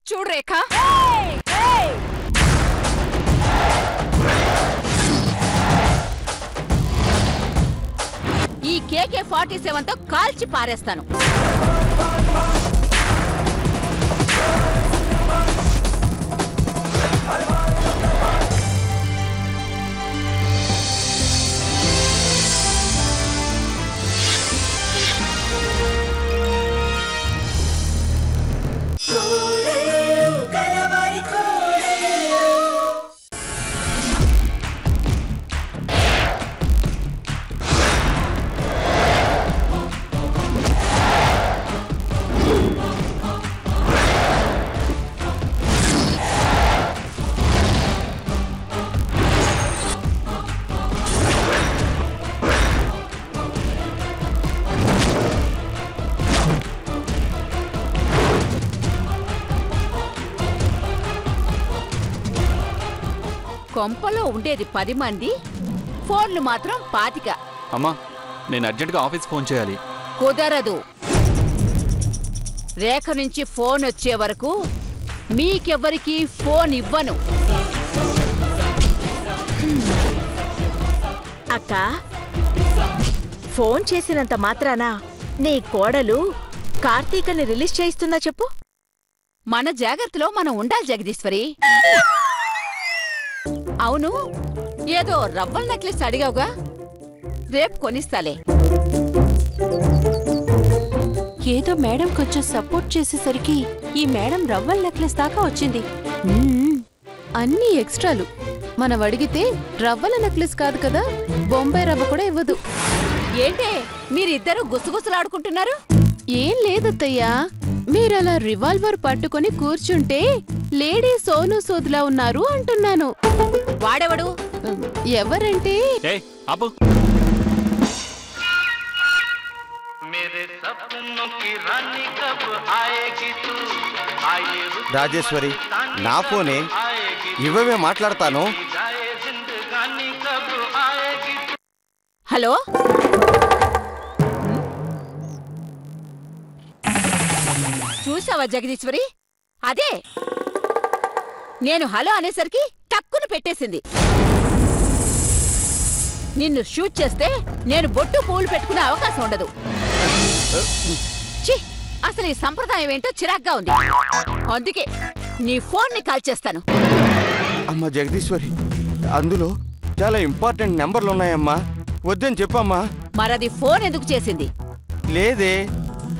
చూడు రేఖ, ఈ AK-47 తో కాల్చి పారేస్తాను. కొంపలో ఉండేది 10 మంది, ఫోన్లు మాత్రం 25. అమ్మా, నేను అర్జెంటుగా ఆఫీస్ ఫోన్ చేయాలి. కుదరదు. రేఖ నుంచి ఫోన్ వచ్చే వరకు మీకెవ్వరికి ఫోన్ ఇవ్వను. అక్క, ఫోన్ చేసినంత మాత్రాన నీ కోడలు కార్తీకని రిలీజ్ చేయిస్తుందా చెప్పు? మన జాగ్రత్తలో మనం ఉండాలి జగదీశ్వరి. అవును, ఏదో రవ్వల నెక్లెస్ అడిగావుగా, రేపు కొనిస్తాలే. ఏదో మేడం కొంచెం సపోర్ట్ చేసేసరికి ఈ మేడం రవ్వల నెక్లెస్ దాకా వచ్చింది. అన్ని ఎక్స్ట్రాలు. మనం అడిగితే రవ్వల నెక్లెస్ కాదు కదా, బొంబాయి రవ్వ కూడా ఇవ్వదు. ఏంటే మీరిద్దరూ గుసగుసలాడుకుంటున్నారు? ఏం లేదత్తయ్యా, మీరలా రివాల్వర్ పట్టుకొని కూర్చుంటే లేడీ సోను సోద్లా ఉన్నారు అంటున్నాను. వాడెవడు? ఎవరంటే ఆపు. రాజేశ్వరి, నా ఫోనే ఇవే మాట్లాడతాను. హలో, చూసావా జగదీశ్వరి? అదే నేను హలో అనేసరికి టక్కును పెట్టేసింది. నిన్ను షూట్ చేస్తే నేను బొట్టు పూలు పెట్టుకునే అవకాశం ఉండదు. ఛీ, అసలు ఈ సంప్రదాయం ఏంటో చిరాగ్గా ఉంది. అందుకే నీ ఫోన్ని కాల్ చేస్తాను. అమ్మా జగదీశ్వరి, అందులో చాలా ఇంపార్టెంట్ నెంబర్లు ఉన్నాయమ్మా, వద్దని చెప్పమ్మా. మరది ఫోన్ ఎందుకు చేసింది? లేదే,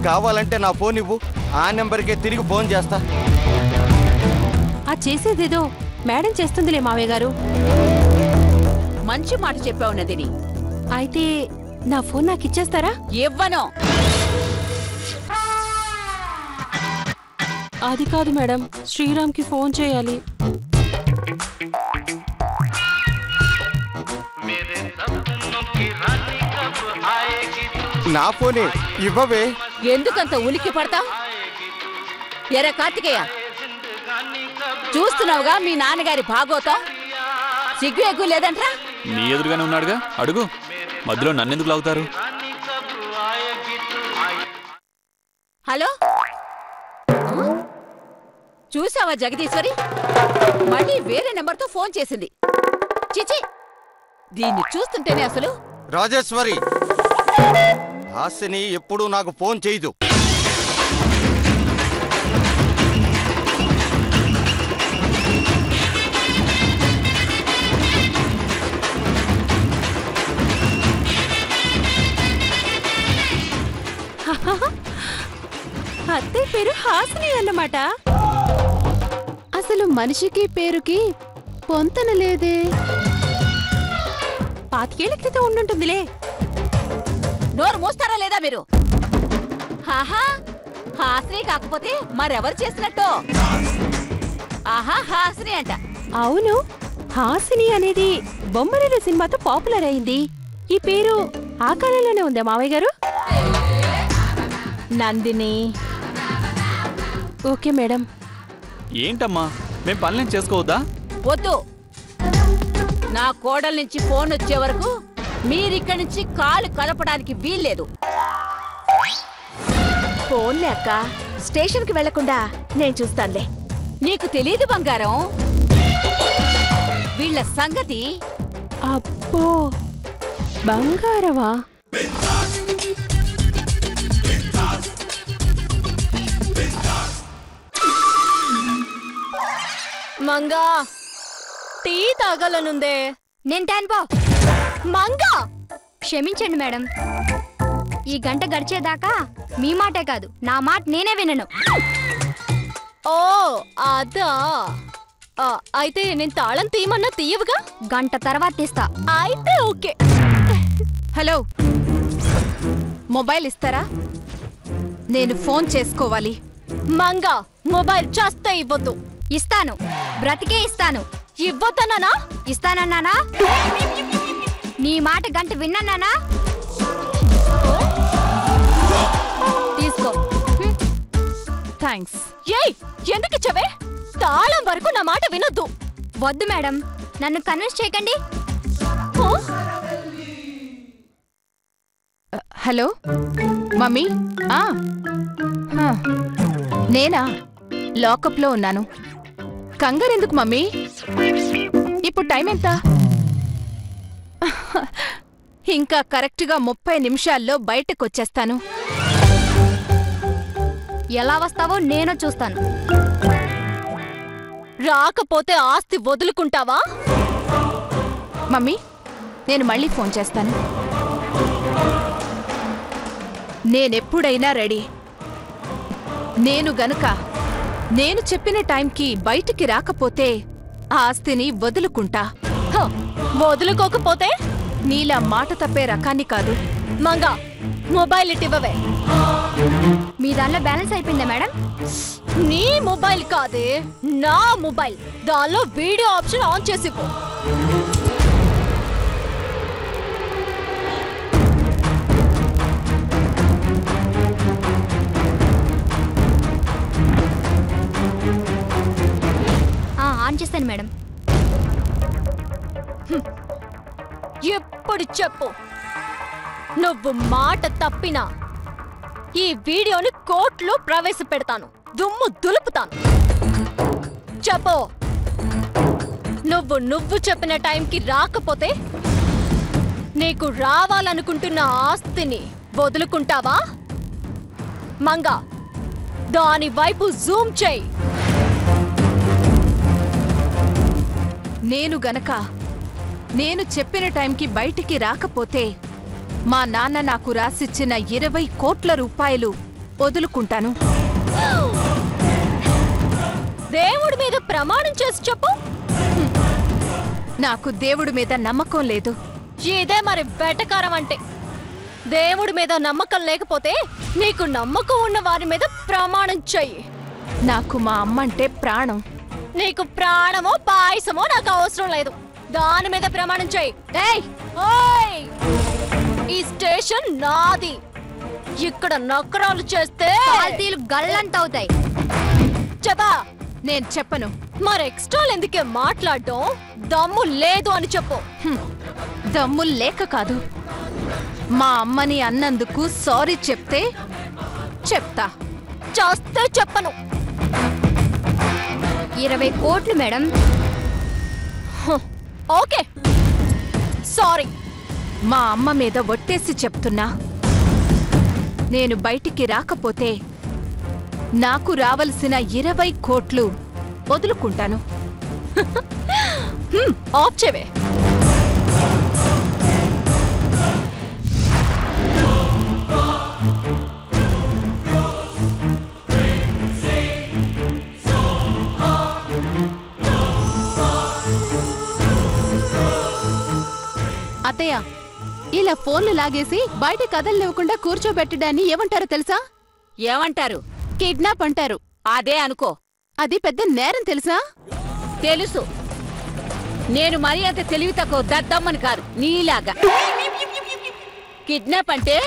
కావాలంటే నా ఫోన్ ఇవ్వు, ఆ నెంబర్కే తిరిగి ఫోన్ చేస్తా. ఆ చేసేదేదో మేడం చేస్తుందిలే మావయ్య గారు. మంచి మాట చెప్పావు నదిని. అయితే నా ఫోన్ నాకు ఇచ్చేస్తారా? ఇవ్వను. అది కాదు మేడం, శ్రీరామ్కి ఫోన్ చేయాలి. నా ఫోనే ఇవ్వవే. ఎందుకంత ఉలిక్కి పడతా? ఎరా కార్తికేయ, చూస్తున్నావుగా మీ నాన్నగారి భాగోతం. సిగ్గు ఎగ్గు లేదంట్రా? నీ ఎదురుగానే ఉన్నాడుగా, అడుగు. మధ్యలో నన్నెందుకు లాగుతారు? హలో, చూసావా జగదీశ్వరి? మళ్ళీ వేరే నెంబర్తో ఫోన్ చేసింది. చిచి, దీన్ని చూస్తుంటేనే అసలు. రాజేశ్వరి, హాసిని ఎప్పుడూ నాకు ఫోన్ చేయదు. అత్తయ్య పేరు హాసిని అన్నమాట. అసలు మనిషికి పేరుకి పొంతన లేదే. 25 ఏళ్ల క్రితం ఉండుంటుందిలే. నోరు మూస్తారా లేదా మీరు? హాహా, హాసిని కాకపోతే మరెవరు చేసినట్టు? ఆహా, హాసిని అంట. అవును, హాసిని అనేది బొమ్మరిల్లు సినిమాతో పాపులర్ అయింది. ఈ పేరు ఆ కాలంలోనే ఉందా మావయ్య గారు? నందిని. Okay madam. ఏంటమ్మా, మేం పనులేం చేసుకోవద్దా? వద్దు. నా కోడల నుంచి ఫోన్ వచ్చే వరకు మీరిక్కడి నుంచి కాలు కలపడానికి వీల్లేదు. ఫోన్లే అక్క, స్టేషన్కి వెళ్లకుండా నేను చూస్తానులే. నీకు తెలీదు బంగారం, వీళ్ళ సంగతి. అబ్బో, బంగారమా? మంగా, టీ తాగాలనుందే. నేను టాన్పో. మంగా, క్షమించండి మేడం, ఈ గంట గడిచేదాకా మీ మాటే కాదు నా మాట నేనే వినను. ఓ అదా. అయితే నేను తాళం తీయమన్నా తీయవుగా? గంట తర్వాత తీస్తా. అయితే ఓకే. హలో, మొబైల్ ఇస్తారా? నేను ఫోన్ చేసుకోవాలి. మంగా, మొబైల్ చేస్తే ఇవ్వద్దు. ఇస్తాను, బ్రతికే ఇస్తాను. ఇవ్వద్దన్నానా? ఇస్తానన్నానా? నీ మాట గంట విన్నానా? తీసుకో. థ్యాంక్స్. ఏయ్, ఎందుకు ఇచ్చావే? తాళం వరకు నా మాట వినొద్దు. వద్దు మేడం, నన్ను కన్విన్స్ చేయకండి. Hello mummy. నేనా? లాకప్లో ఉన్నాను. కంగారెందుకు మమ్మీ? ఇప్పుడు టైం ఎంత? ఇంకా కరెక్ట్గా 30 నిమిషాల్లో బయటకొచ్చేస్తాను. ఎలా వస్తావో నేను చూస్తాను. రాకపోతే ఆస్తి వదులుకుంటావా? మమ్మీ, నేను మళ్ళీ ఫోన్ చేస్తాను. నేనెప్పుడైనా రెడీ. నేను చెప్పిన టైంకి బయటికి రాకపోతే ఆ ఆస్తిని వదులుకుంటా. వదులుకోకపోతే? నీలా మాట తప్పే రకాన్ని కాదు. మంగా, మొబైల్ ఇవ్వవే. మీ దానిలో బ్యాలెన్స్ అయిపోయిందా మేడం? నీ మొబైల్ కాదే, నా మొబైల్. దానిలో వీడియో ఆప్షన్ ఆన్ చేసి పో. ఆన్ చేస్తాను మేడం. ఎప్పుడు చెప్పు, నువ్వు మాట తప్పినా ఈ వీడియోని కోర్టులో ప్రవేశపెడతాను, దుమ్ము దులుపుతాను. చెప్పు. నువ్వు చెప్పిన టైంకి రాకపోతే నీకు రావాలనుకుంటున్న ఆస్తిని వదులుకుంటావా? మంగా, దాని వైపు జూమ్ చేయి. నేను చెప్పిన టైంకి బయటికి రాకపోతే మా నాన్న నాకు రాసిచ్చిన 20 కోట్ల రూపాయలు వదులుకుంటాను. దేవుడి మీద ప్రమాణం చేసి చెప్పు. నాకు దేవుడి మీద నమ్మకం లేదు. ఇదే మరి వెటకారం అంటే. దేవుడి మీద నమ్మకం లేకపోతే నీకు నమ్మకం ఉన్న వారి మీద ప్రమాణం చెయ్యి. నాకు మా అమ్మంటే ప్రాణం. నీకు ప్రాణమో పాయసమో నాకు అవసరం లేదు. దాని మీద ప్రమాణం చెయ్యి. ఓయ్, ఈ స్టేషన్ నాది. ఇక్కడ నకరాలు చేస్తే పాల్తీలు గల్లంత అవుతాయి. చెప్పా? నేను చెప్పను. మరి ఎక్స్ట్రాలు ఎందుకే మాట్లాడడం? దమ్ము లేదు అని చెప్పు. దమ్ములు లేక కాదు, మా అమ్మని అన్నందుకు సారీ చెప్తా. చేస్తే చెప్పను. 20 కోట్లు మేడం. Okay, sorry. మా అమ్మ మీద ఒట్టేసి చెప్తున్నా, నేను బయటికి రాకపోతే నాకు రావలసిన 20 కోట్లు వదులుకుంటాను. ఆఫ్ చేవే. అత్తయ్య, ఇలా ఫోన్లు లాగేసి బయట కదలనివ్వకుండా కూర్చోబెట్టడాన్ని ఏమంటారో తెలుసా? ఏమంటారు? కిడ్నాప్ అంటారు. అదే అనుకో. అది పెద్ద నేరం తెలుసా? తెలుసు. నేను మరీ అంత తెలివి తక్కువ దద్దమ్మని కాదు నీలాగా. కిడ్నాప్ అంటే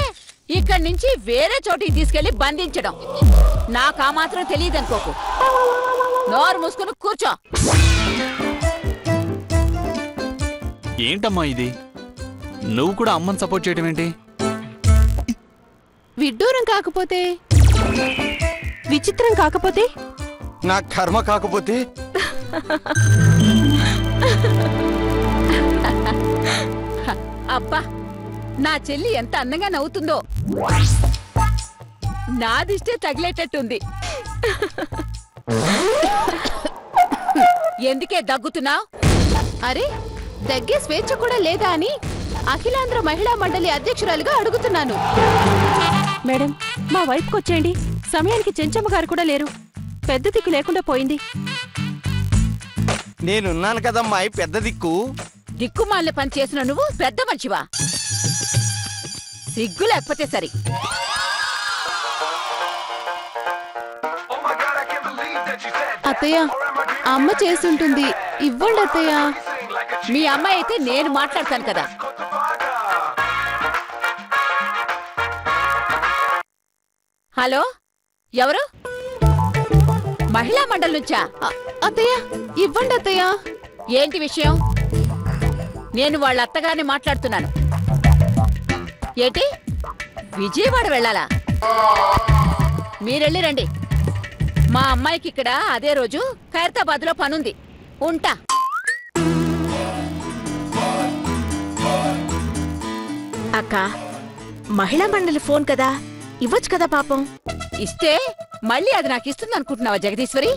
ఇక్కడి నుంచి వేరే చోటికి తీసుకెళ్లి బంధించడం. నాకు ఆ మాత్రం తెలియదనుకోకు. నోరు మూసుకుని కూర్చో. ఏంటమ్మా ఇది? నువ్వు కూడా అమ్మని సపోర్ట్ చేయడం ఏంటి? విడ్డూరం కాకపోతే, విచిత్రం కాకపోతే నా కర్మ కాకపోతే అబ్బా నా చెల్లి ఎంత అందంగా నవ్వుతుందో. నా దిష్టే తగిలేటట్టుంది. ఎందుకే దగ్గుతున్నావ్? అరే దగ్గే స్వేచ్ఛ కూడా లేదా అని అఖిలాంధ్ర మహిళా మండలి అధ్యక్షురాలుగా అడుగుతున్నాను. మేడం మా వైపుకి వచ్చేయండి. సమయానికి చెంచమ్మ గారు కూడా లేరు. పెద్ద దిక్కు లేకుండా పోయింది. నేనున్నాను కదమ్మా పెద్ద దిక్కు. దిక్కుమాలిన పని చేసిన నువ్వు పెద్ద మనిషివా? సిగ్గు లేకపోతే సరి. అత్తయ్య అమ్మ చేసుంటుంది, ఇవ్వండి అత్తయ్య. మీ అమ్మాయి అయితే నేను మాట్లాడతాను కదా. హలో, ఎవరు? మహిళా మండలి నుంచా? అత్తయ్య ఇవ్వండి అత్తయ్య. ఏంటి విషయం? నేను వాళ్ళ అత్తగారిని మాట్లాడుతున్నాను. ఏంటి విజయవాడ వెళ్ళాలా? మీరెళ్ళి రండి. మా అమ్మాయికి ఇక్కడ అదే రోజు ఖైరతాబాద్ లో పనుంది. ఉంటా. అక్క, మహిళా మండలి ఫోన్ కదా, ఇవ్వచ్చు కదా పాపం. ఇస్తే మళ్ళీ అది నాకు ఇస్తుంది అనుకుంటున్నావా జగదీశ్వరి?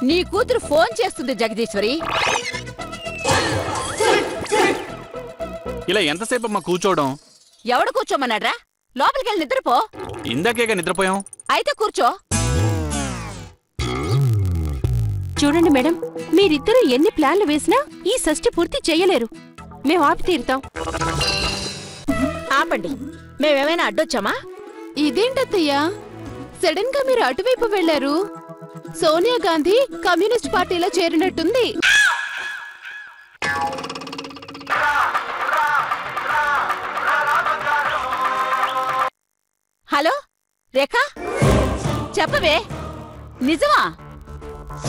నీ కూతురు ఫోన్ చేస్తుంది జగదీశ్వరి. ఇలా ఎంతసేపు అమ్మా కూర్చోవడం? ఎవడు కూర్చోమన్నాడ్రా? లోపలికెళ్ళి నిద్రపో. ఇందాకేగా నిద్రపోయాం. అయితే కూర్చో. చూడండి మేడం, మీరిద్దరూ ఎన్ని ప్లాన్లు వేసినా ఈ షష్ఠి పూర్తి చెయ్యలేరు. మేము ఆపి తీరుతాం. ఆపండి, మేమేమైనా అడ్డొచ్చామా? ఇదేంటత్తయ్యా సడన్ గా మీరు అటువైపు వెళ్లారు? సోనియా గాంధీ కమ్యూనిస్ట్ పార్టీలో చేరినట్టుంది. హలో రేఖా, చెప్పవే. నిజమా?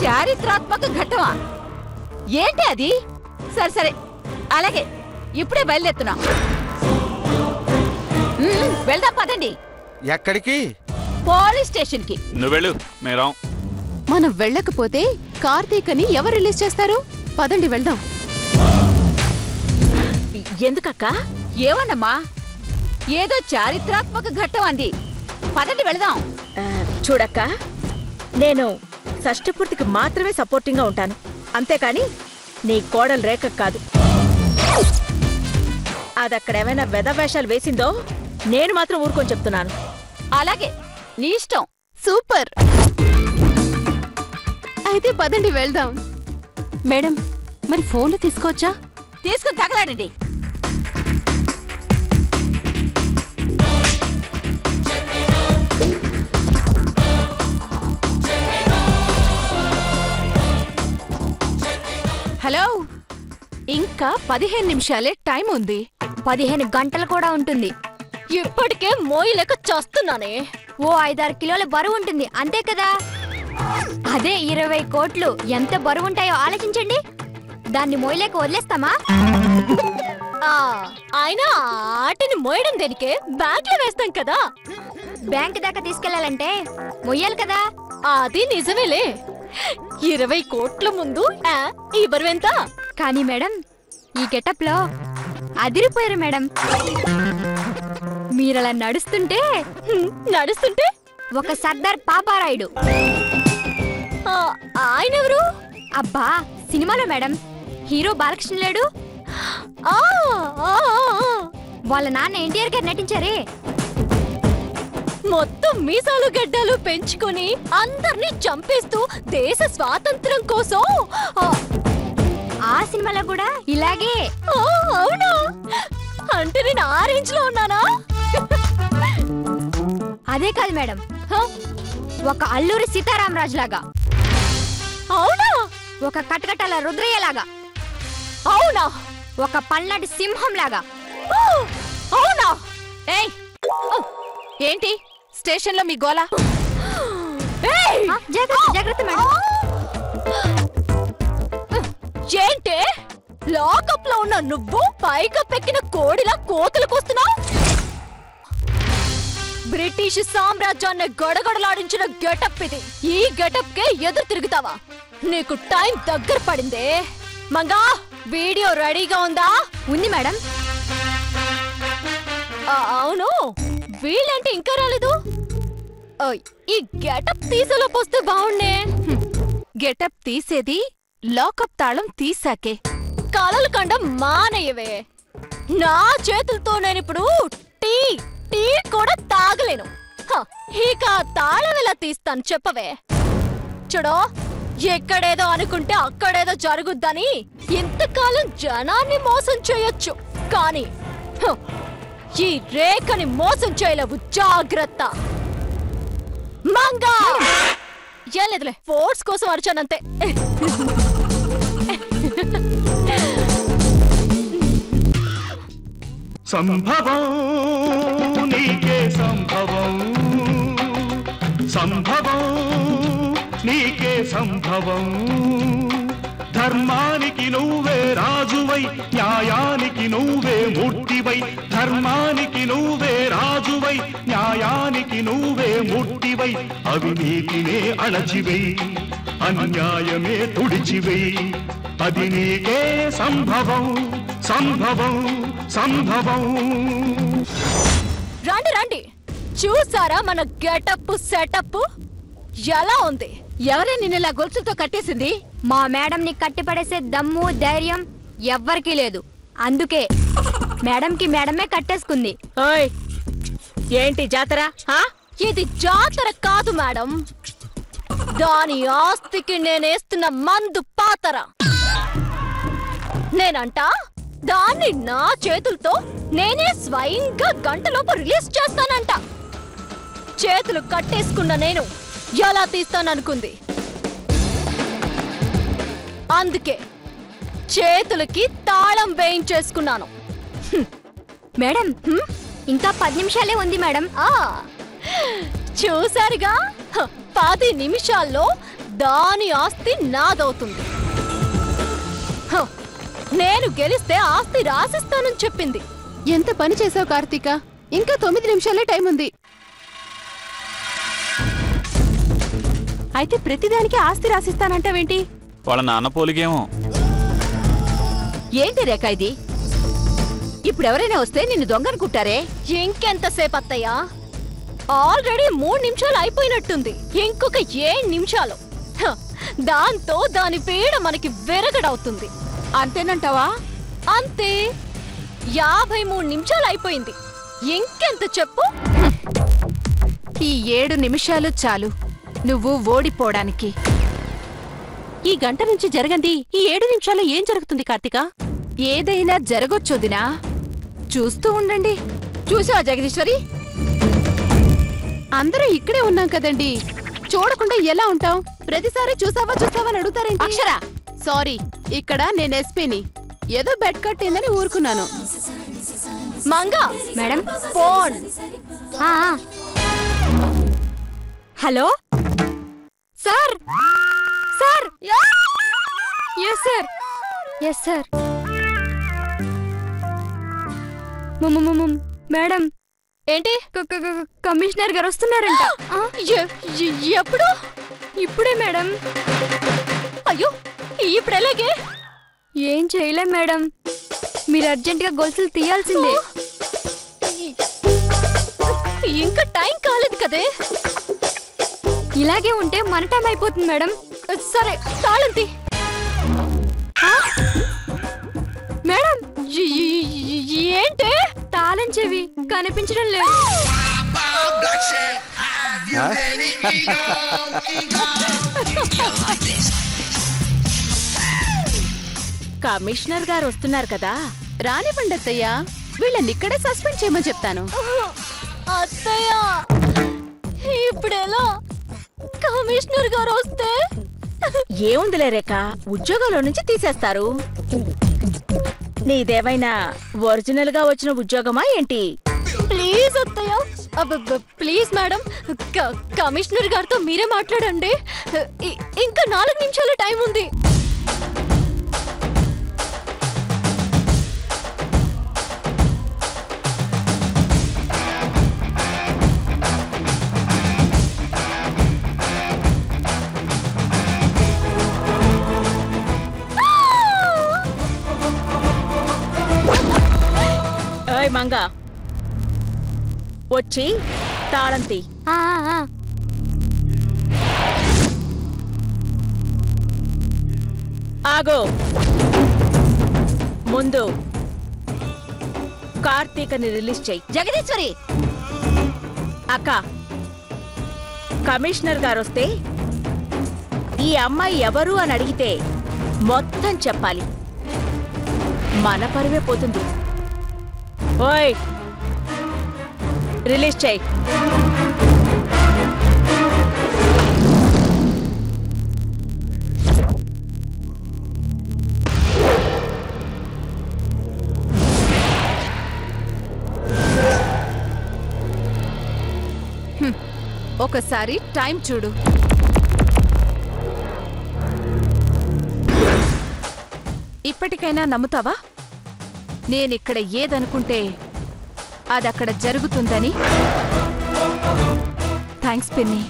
చారిత్రాత్మక ఘట్టమా? ఏంటి అది? సరే సరే, అలాగే ఇప్పుడే బయలుదేరుతున్నా. వెళ్దాం పదండి. ఎక్కడికి? పోలీస్ స్టేషన్ కి. నువ్వెళ్ళు, మేరా. మనం వెళ్ళకపోతే కార్తీకని ఎవరు రిలీజ్ చేస్తారు? పదండి వెళ్దాం. ఎందుకక్క? ఏమన్నమ్మా, ఏదో చారిత్రాత్మక ఘట్టం అంది. పదండి వెళదాం. చూడక్క, నేను షష్ఠపూర్తికి మాత్రమే సపోర్టింగ్ గా ఉంటాను, అంతేకాని నీ కోడలు రేఖ కాదు. అదక్కడేమైనా వెధవేషాలు వేసిందో నేను మాత్రం ఊరుకొని చెప్తున్నాను. అలాగే, నీ ఇష్టం. సూపర్, అయితే పదండి వెళ్దాం. మేడం మరి ఫోన్లు తీసుకోవచ్చా? తీసుకుని తగలాడండి. హలో, ఇంకా 15 నిమిషాలే టైం ఉంది. 15 గంటలు కూడా ఉంటుంది. ఇప్పటికే మోయలేక చస్తున్నానే. ఓ 5-6 కిలోల బరువు ఉంటుంది, అంతే కదా? అదే 20 కోట్లు ఎంత బరువు ఉంటాయో ఆలోచించండి. దాన్ని మోయలేక వదిలేస్తామా? ఆయన ఆటిని మోయడం దేనికే? బ్యాంక్ లో వేస్తాం కదా. బ్యాంక్ దాకా తీసుకెళ్లాలంటే మొయ్యాలి కదా. అది నిజమేలే. 20 కోట్ల ముందు ఈ బరువెంత? కానీ మేడం, ఈ గెటప్ లో అదిరిపోయారు మేడం. మీరలా నడుస్తుంటే ఒక సర్దార్ పాపారాయుడు. ఆయనెవరు? అబ్బా, సినిమాలో మేడం హీరో బాలకృష్ణ లేడు? వాళ్ళ నాన్న ఎన్టీఆర్ గారు నటించారే. మొత్తం మీసాలు గడ్డాలు పెంచుకొని అందర్నీ చంపేస్తూ దేశ స్వాతంత్రం కోసం. ఆ సినిమాలో కూడా ఇలాగే. అవునా? అంటే నేను ఆ రేంజ్ లో ఉన్నానా? అదే కాదు మేడం, ఒక అల్లూరి సీతారామరాజు లాగా. అవునా? ఒక కటకటాల రుద్రయ్య లాగా. అవునా? ఒక పల్నాటి సింహం లాగా. అవునా? ఏయ్, ఏంటి స్టేషన్ లో మీ గోలా? జాగ్రత్త జాగ్రత్త మేడం. ఏంటే లాకప్ లో ఉన్న నువ్వు పైగా పెక్కిన కోడిలా కోతలకు వస్తున్నావు? బ్రిటిష్ సామ్రాజ్యాన్ని గడగడలాడించిన గెటప్ ఇది. ఈ గెటప్ కే ఎదురు తిరుగుతావా? నీకు టైం దగ్గర పడిందే. మంగా, వీడియో రెడీగా ఉందా? ఉంది మేడం. అవును, వీళ్ళంటే ఇంకా రాలేదు. ఈ గెటప్ తీసేలోపు వస్తే బాగుండే. గెటప్ తీసేది లాకప్ తాళం తీసాకే. కలలు కండం మానయ్యవే. నా చేతులతో నేనిప్పుడు టీ టీ కూడా తాగలేను. ఇక తాళం ఎలా తీస్తాను చెప్పవే. చూడో, ఎక్కడేదో అనుకుంటే అక్కడేదో జరుగుద్దని ఇంతకాలం జనాన్ని మోసం చేయొచ్చు, కానీ ఈ రేఖని మోసం చేయలేవు. జాగ్రత్త. మంగా, ఏం లేదులే, ఫోర్స్ కోసం అరిచానంతే. సంభవం నీకే సంభవం, సంభవం నీకే సంభవం. ధర్మానికి నువ్వే రాజువై, న్యాయానికి నువ్వే మూర్తివై. ధర్మానికి నువ్వే రాజువై, న్యాయానికి నువ్వే మూర్తివై. అవినీతినే అణచివై, అన్యాయమే తుడిచివై. అది నీకే సంభవం, సంభవం, సంభవం. రండి రండి, చూసారా మన గెటప్ సెటప్ ఎలా ఉంది? ఎవరే నిన్నలా గొలుసులతో కట్టేసింది? మా మేడంని కట్టిపడేసే దమ్ము ధైర్యం ఎవ్వరికీ లేదు. అందుకే మేడంకి మేడమే కట్టేసుకుంది. ఓయ్, ఏంటి జాతర? ఇది జాతర కాదు మేడం, దాని ఆస్తికి నేనేస్తున్న మందు పాతర. నేనంట దాన్ని నా చేతులతో నేనే స్వయంగా గంటలోపు రిలీజ్ చేస్తానంట. చేతులు కట్టేసుకున్న నేను ఎలా తీస్తాననుకుంది? అందుకే చేతులకి తాళం వేయించేసుకున్నాను. మేడం, ఇంకా 10 నిమిషాలే ఉంది మేడం. చూసారుగా, 10 నిమిషాల్లో దాని ఆస్తి నాదవుతుంది. నేను గెలిస్తే ఆస్తి రాసిస్తానని చెప్పింది. ఎంత పని చేసావు కార్తీక, ఇంకా 9 నిమిషాలే టైం ఉంది. అయితే ప్రతిదానికి ఆస్తి రాసిస్తానంటావేంటి? వాళ్ళ నాన్న పోలికేమో. ఏంటి రేఖ ఇది? ఇప్పుడు ఎవరైనా వస్తే నిన్ను దొంగనుకుంటారే. ఇంకెంతసేపు అత్తయ్యా? ఆల్రెడీ 3 నిమిషాలు అయిపోయినట్టుంది. ఇంకొక 7 నిమిషాలు. దాంతో దాని పీడ మనకి విరగడవుతుంది. అంతేనంటావా? అంతే. 53 నిమిషాలు అయిపోయింది. ఇంకెంత చెప్పు? ఈ 7 నిమిషాలు చాలు నువ్వు ఓడిపోవడానికి. ఈ గంట నుంచి జరగండి ఈ 7 నిమిషాల్లో ఏం జరుగుతుంది కార్తీక? ఏదైనా జరగొచ్చొదినా, చూస్తూ ఉండండి. చూసావా జగదీశ్వరి? అందరూ ఇక్కడే ఉన్నాం కదండి, చూడకుండా ఎలా ఉంటాం? ప్రతిసారి చూసావా చూసావా అని అడుగుతారేంటి? అక్షర, సారీ, ఇక్కడ నేను ఎస్పీని. ఏదో బెడ్ కట్టిందని ఊరుకున్నాను. Manga madam, phone. Hello sir. Sir, yes sir, yes sir. Madam, ఏంటి? కమిషనర్ గారు వస్తున్నారంట. ఎప్పుడు? ఇప్పుడే మేడం. అయ్యో, ఇప్పుడు ఎలాగే? ఏం చేయలేం మేడం, మీరు అర్జెంట్ గా గొలుసులు తీయాల్సిందే. ఇంకా టైం కాలేదు కదే. ఇలాగే ఉంటే మన టైం అయిపోతుంది మేడం. సరే, తాళం తీ. మేడం, ఏంటి? తాళం చెవి కనిపించడం లేదు. కమిషనర్ గారు వస్తున్నారు కదా, రానివ్వండి అత్తయ్య, వీళ్ళని ఇక్కడే సస్పెండ్ చేయమని చెప్తాను. అత్తయ్య, ఇప్పుడెలా? కమిషనర్ గారు వస్తే? ఏముందిలే రేఖ, ఉద్యోగంలో నుంచి తీసేస్తారు. నీదేమైనా ఒరిజినల్ గా వచ్చిన ఉద్యోగమా ఏంటి? ప్లీజ్ అత్తయ్య, ప్లీజ్ మేడం, కమిషనర్ గారితో మీరే మాట్లాడండి. ఇంకా 4 నిమిషాల టైం ఉంది. ఓయ్ మంగ, వచ్చి తాళం తీ. ఆ, ఆ. ఆగో, ముందు కార్తీకని రిలీజ్ చెయ్యి. జగదీశ్వరి, అక్క, కమిషనర్ గారొస్తే ఈ అమ్మాయి ఎవరు అని అడిగితే మొత్తం చెప్పాలి. మన పరువే పోతుంది. ఓయ్, రిలీజ్ చెయ్యి. ఒకసారి టైం చూడు. ఇప్పటికైనా నమ్ముతావా నేనిక్కడ ఏదనుకుంటే అదక్కడ జరుగుతుందని? థ్యాంక్స్ పిన్ని.